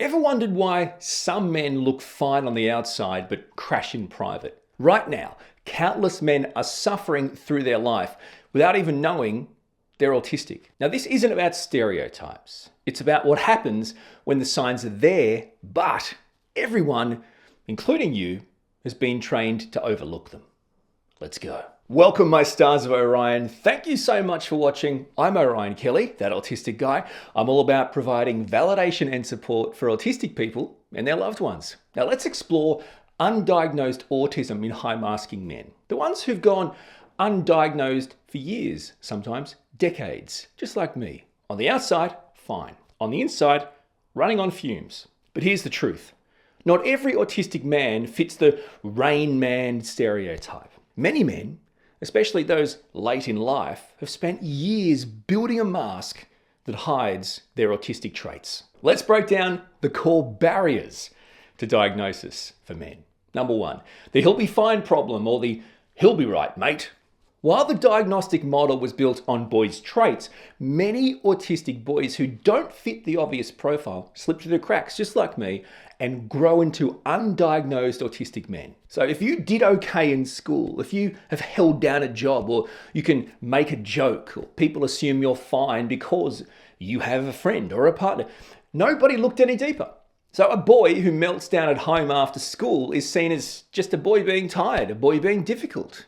Ever wondered why some men look fine on the outside but crash in private? Right now, countless men are suffering through their life without even knowing they're autistic. Now, this isn't about stereotypes. It's about what happens when the signs are there, but everyone, including you, has been trained to overlook them. Let's go. Welcome, my stars of Orion. Thank you so much for watching. I'm Orion Kelly, that autistic guy. I'm all about providing validation and support for autistic people and their loved ones. Now let's explore undiagnosed autism in high-masking men. The ones who've gone undiagnosed for years, sometimes decades, just like me. On the outside, fine. On the inside, running on fumes. But here's the truth. Not every autistic man fits the Rain Man stereotype. Many men, especially those late in life, have spent years building a mask that hides their autistic traits. Let's break down the core barriers to diagnosis for men. Number one, the he'll be fine problem, or the he'll be right, mate. While the diagnostic model was built on boys' traits, many autistic boys who don't fit the obvious profile slip through the cracks, just like me, and grow into undiagnosed autistic men. So if you did okay in school, if you have held down a job, or you can make a joke, or people assume you're fine because you have a friend or a partner, nobody looked any deeper. So a boy who melts down at home after school is seen as just a boy being tired, a boy being difficult,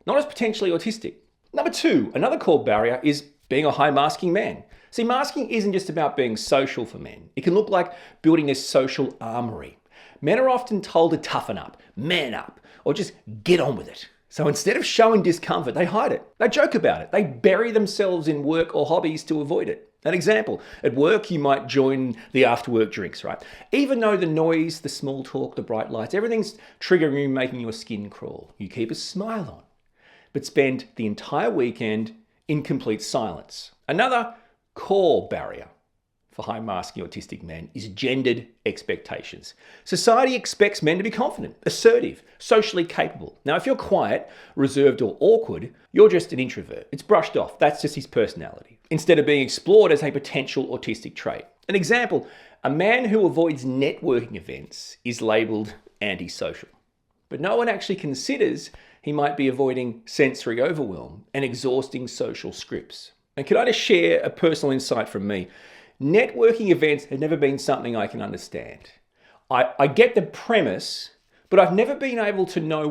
not as potentially autistic. Number two, another core barrier is being a high-masking man. See, masking isn't just about being social for men. It can look like building a social armory. Men are often told to toughen up, man up, or just get on with it. So instead of showing discomfort, they hide it. They joke about it. They bury themselves in work or hobbies to avoid it. An example, at work you might join the after-work drinks, right? Even though the noise, the small talk, the bright lights, everything's triggering you, making your skin crawl. You keep a smile on, but spend the entire weekend in complete silence. Another core barrier for high-masking autistic men is gendered expectations. Society expects men to be confident, assertive, socially capable. Now, if you're quiet, reserved, or awkward, you're just an introvert. It's brushed off. That's just his personality, instead of being explored as a potential autistic trait. An example, a man who avoids networking events is labeled antisocial. But no one actually considers he might be avoiding sensory overwhelm and exhausting social scripts. And can I just share a personal insight from me? Networking events have never been something I can understand. I get the premise, but I've never been able to know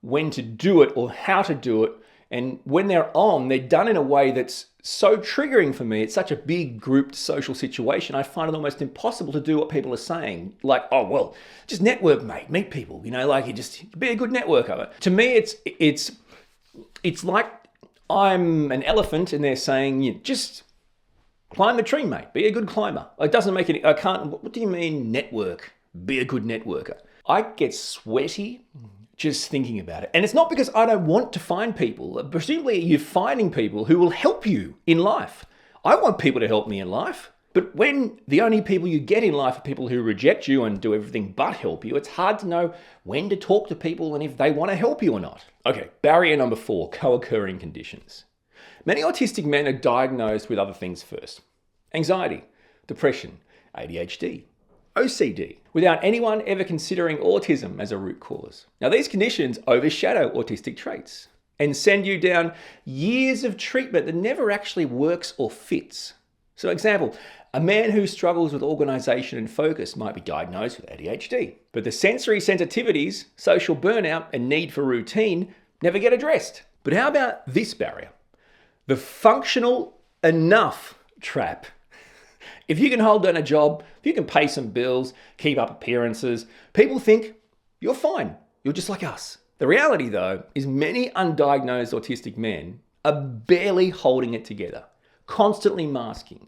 when to do it or how to do it. And when they're done in a way that's so triggering for me. It's such a big grouped social situation. I find it almost impossible to do what people are saying. Like, oh, well, just network, mate, meet people, like you just be a good networker. To me, it's like I'm an elephant and they're saying, just climb the tree, mate. Be a good climber. It doesn't make any, what do you mean network? Be a good networker. I get sweaty just thinking about it. And it's not because I don't want to find people. Presumably you're finding people who will help you in life. I want people to help me in life. But when the only people you get in life are people who reject you and do everything but help you, it's hard to know when to talk to people and if they want to help you or not. Okay, barrier number 4, co-occurring conditions. Many autistic men are diagnosed with other things first. Anxiety, depression, ADHD, OCD, without anyone ever considering autism as a root cause. Now, these conditions overshadow autistic traits and send you down years of treatment that never actually works or fits. So, example, a man who struggles with organization and focus might be diagnosed with ADHD, but the sensory sensitivities, social burnout, and need for routine never get addressed. But how about this barrier? The functional enough trap. If you can hold down a job, if you can pay some bills, keep up appearances, people think you're fine. You're just like us. The reality, though, is many undiagnosed autistic men are barely holding it together, constantly masking,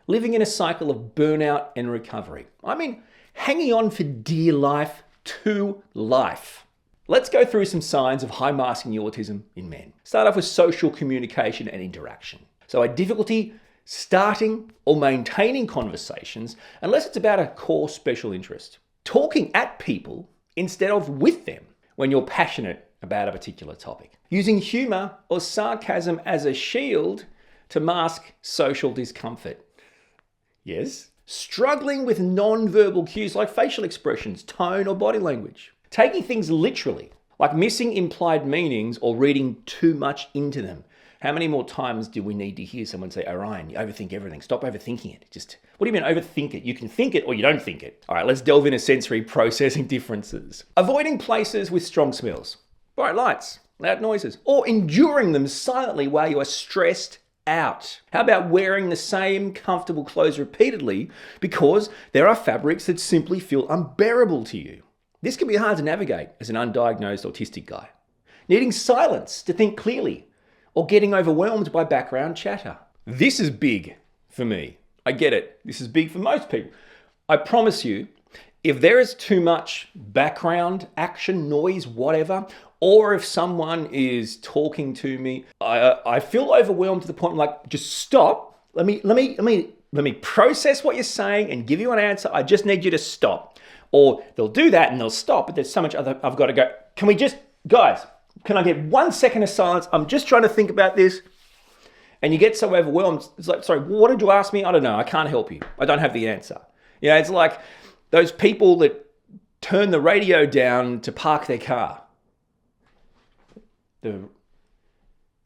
living in a cycle of burnout and recovery. I mean, hanging on for dear life to life. Let's go through some signs of high masking autism in men. Start off with social communication and interaction. So a difficulty starting or maintaining conversations unless it's about a core special interest. Talking at people instead of with them when you're passionate about a particular topic. Using humor or sarcasm as a shield to mask social discomfort. Yes. Struggling with non-verbal cues like facial expressions, tone, or body language. Taking things literally, like missing implied meanings or reading too much into them. How many more times do we need to hear someone say, Orion, you overthink everything. Stop overthinking it. What do you mean overthink it? You can think it or you don't think it. All right, let's delve into sensory processing differences. Avoiding places with strong smells, bright lights, loud noises, or enduring them silently while you are stressed out. How about wearing the same comfortable clothes repeatedly because there are fabrics that simply feel unbearable to you? This can be hard to navigate as an undiagnosed autistic guy. Needing silence to think clearly, or getting overwhelmed by background chatter. This is big for me. I get it. This is big for most people. I promise you, if there is too much background action, noise, whatever, or if someone is talking to me, I feel overwhelmed to the point like, just stop. Let me process what you're saying and give you an answer. I just need you to stop. Or they'll do that and they'll stop, but there's so much other I've got to go. Can we just, guys, can I get 1 second of silence? I'm just trying to think about this. And you get so overwhelmed. It's like, sorry, what did you ask me? I don't know. I can't help you. I don't have the answer. You know, it's like those people that turn the radio down to park their car.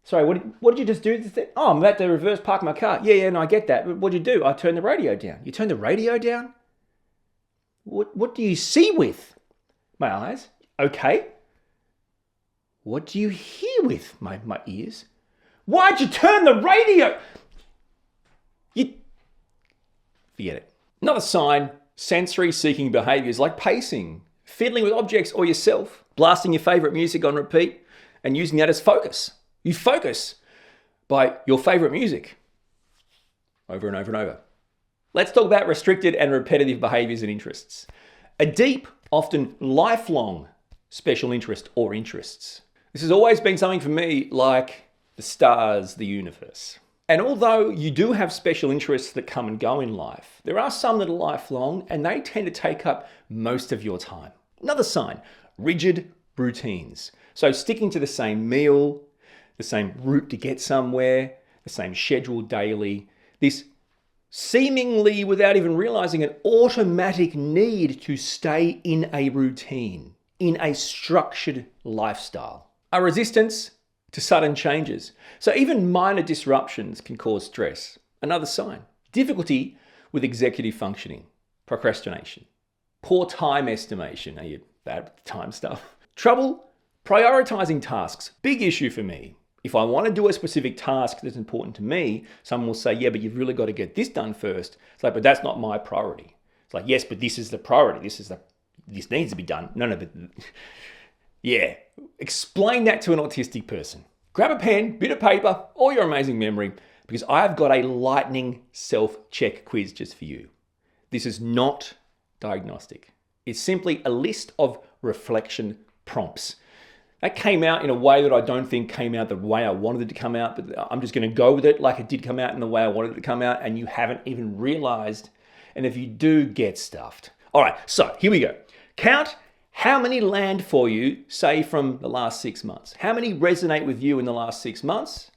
Sorry, what did you just do? Oh, I'm about to reverse park my car. Yeah, no, I get that. What did you do? I turned the radio down. You turned the radio down? What do you see with? My eyes. Okay. What do you hear with? My ears. Why'd you turn the radio? Forget it. Another sign, sensory seeking behaviors like pacing, fiddling with objects or yourself, blasting your favorite music on repeat and using that as focus. You focus by your favorite music over and over and over. Let's talk about restricted and repetitive behaviors and interests. A deep, often lifelong special interest or interests. This has always been something for me like the stars, the universe. And although you do have special interests that come and go in life, there are some that are lifelong and they tend to take up most of your time. Another sign, rigid routines. So sticking to the same meal, the same route to get somewhere, the same schedule daily. This seemingly, without even realizing, an automatic need to stay in a routine, in a structured lifestyle. A resistance to sudden changes. So even minor disruptions can cause stress. Another sign. Difficulty with executive functioning, procrastination, poor time estimation. Are you bad with time stuff? Trouble prioritizing tasks. Big issue for me. If I want to do a specific task that's important to me, someone will say, yeah, but you've really got to get this done first. It's like, but that's not my priority. It's like, yes, but this is the priority. This needs to be done. No, but yeah. Explain that to an autistic person. Grab a pen, bit of paper, or your amazing memory, because I've got a lightning self-check quiz just for you. This is not diagnostic. It's simply a list of reflection prompts. That came out in a way that I don't think came out the way I wanted it to come out, but I'm just going to go with it like it did come out in the way I wanted it to come out, and you haven't even realized. And if you do, get stuffed. All right, so here we go. Count how many land for you, say from the last 6 months. How many resonate with you in the last 6 months?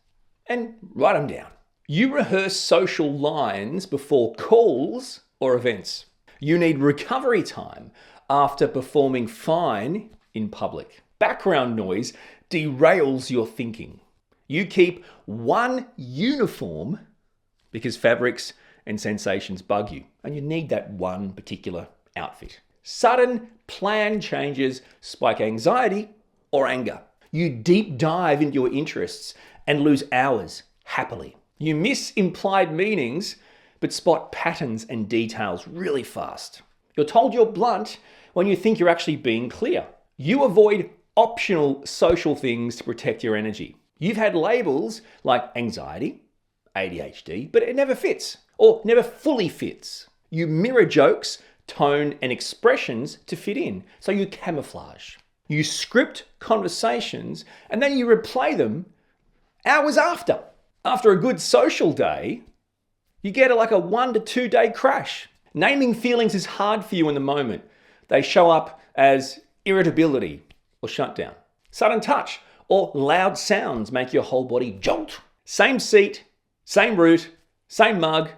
And write them down. You rehearse social lines before calls or events. You need recovery time after performing fine in public. Background noise derails your thinking. You keep one uniform because fabrics and sensations bug you, and you need that one particular outfit. Sudden plan changes spike anxiety or anger. You deep dive into your interests and lose hours happily. You miss implied meanings but spot patterns and details really fast. You're told you're blunt when you think you're actually being clear. You avoid optional social things to protect your energy. You've had labels like anxiety, ADHD, but it never fits or never fully fits. You mirror jokes, tone, and expressions to fit in, so you camouflage. You script conversations and then you replay them hours after. After a good social day, you get like a 1 to 2 day crash. Naming feelings is hard for you in the moment. They show up as irritability or shutdown. Sudden touch or loud sounds make your whole body jolt. Same seat, same route, same mug,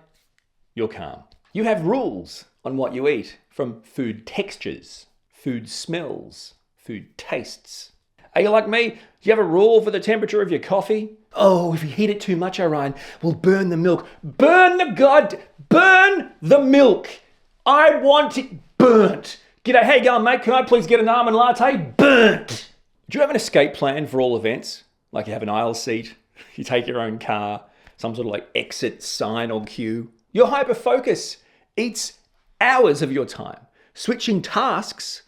you're calm. You have rules on what you eat, from food textures, food smells, food tastes. Are you like me? Do you have a rule for the temperature of your coffee? Oh, if you heat it too much, Orion, we'll burn the milk. Burn the milk. I want it burnt. G'day, how you going, mate? Can I please get an almond latte? Burnt. Do you have an escape plan for all events? Like you have an aisle seat, you take your own car, some sort of like exit sign or cue. Your hyperfocus eats hours of your time. Switching tasks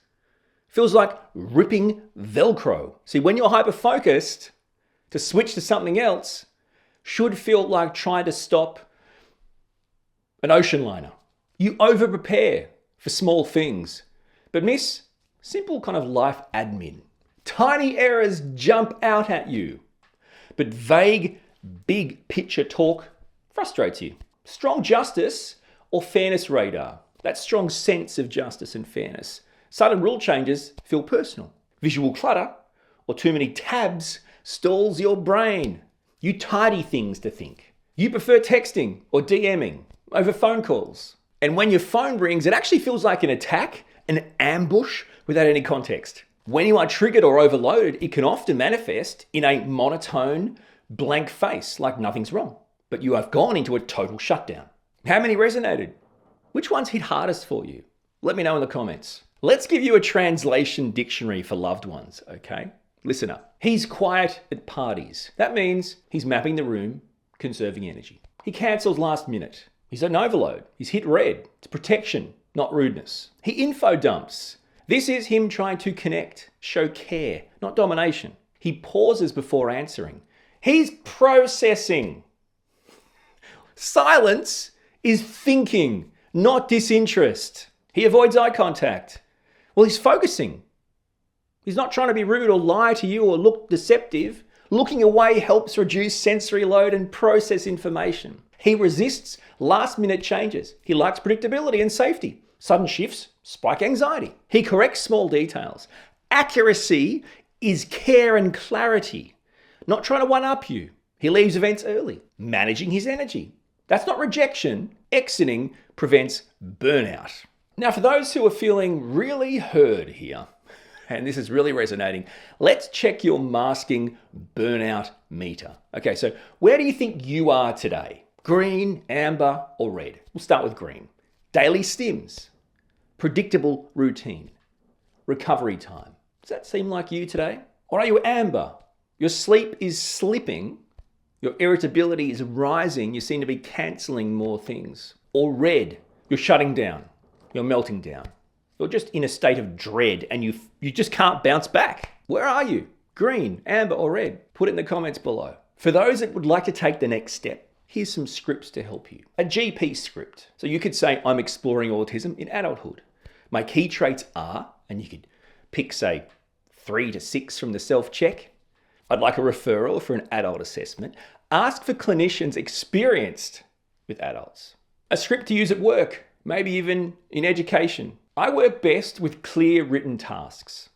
feels like ripping Velcro. See, when you're hyper-focused, to switch to something else should feel like trying to stop an ocean liner. You over-prepare for small things, but miss simple kind of life admin. Tiny errors jump out at you, but vague, big picture talk frustrates you. Strong justice or fairness radar, that strong sense of justice and fairness. Sudden rule changes feel personal. Visual clutter or too many tabs stalls your brain. You tidy things to think. You prefer texting or DMing over phone calls. And when your phone rings, it actually feels like an attack, an ambush without any context. When you are triggered or overloaded, it can often manifest in a monotone, blank face, like nothing's wrong. But you have gone into a total shutdown. How many resonated? Which ones hit hardest for you? Let me know in the comments. Let's give you a translation dictionary for loved ones, okay? Listen up. He's quiet at parties. That means he's mapping the room, conserving energy. He cancels last minute. He's an overload. He's hit red. It's protection, not rudeness. He info dumps. This is him trying to connect, show care, not domination. He pauses before answering. He's processing. Silence is thinking, not disinterest. He avoids eye contact. Well, he's focusing. He's not trying to be rude or lie to you or look deceptive. Looking away helps reduce sensory load and process information. He resists last-minute changes. He likes predictability and safety. Sudden shifts spike anxiety. He corrects small details. Accuracy is care and clarity, not trying to one-up you. He leaves events early, managing his energy. That's not rejection. Exiting prevents burnout. Now, for those who are feeling really heard here, and this is really resonating, let's check your masking burnout meter. Okay, so where do you think you are today? Green, amber, or red? We'll start with green. Daily stims, predictable routine, recovery time. Does that seem like you today? Or are you amber? Your sleep is slipping, your irritability is rising, you seem to be cancelling more things. Or red, you're shutting down, you're melting down. You're just in a state of dread and you just can't bounce back. Where are you? Green, amber, or red? Put it in the comments below. For those that would like to take the next step, here's some scripts to help you. A GP script. So you could say, I'm exploring autism in adulthood. My key traits are, and you could pick, say, 3 to 6 from the self-check. I'd like a referral for an adult assessment. Ask for clinicians experienced with adults. A script to use at work, maybe even in education. I work best with clear written tasks,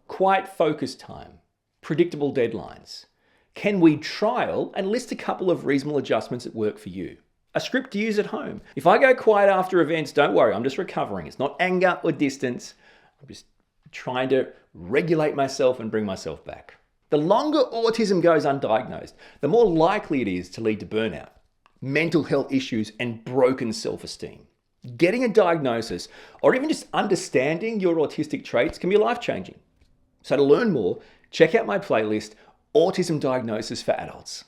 quiet focus time, predictable deadlines. Can we trial and list a couple of reasonable adjustments that work for you? A script to use at home. If I go quiet after events, don't worry, I'm just recovering. It's not anger or distance. I'm just trying to regulate myself and bring myself back. The longer autism goes undiagnosed, the more likely it is to lead to burnout, mental health issues, and broken self-esteem. Getting a diagnosis or even just understanding your autistic traits can be life-changing. So to learn more, check out my playlist, Autism Diagnosis for Adults.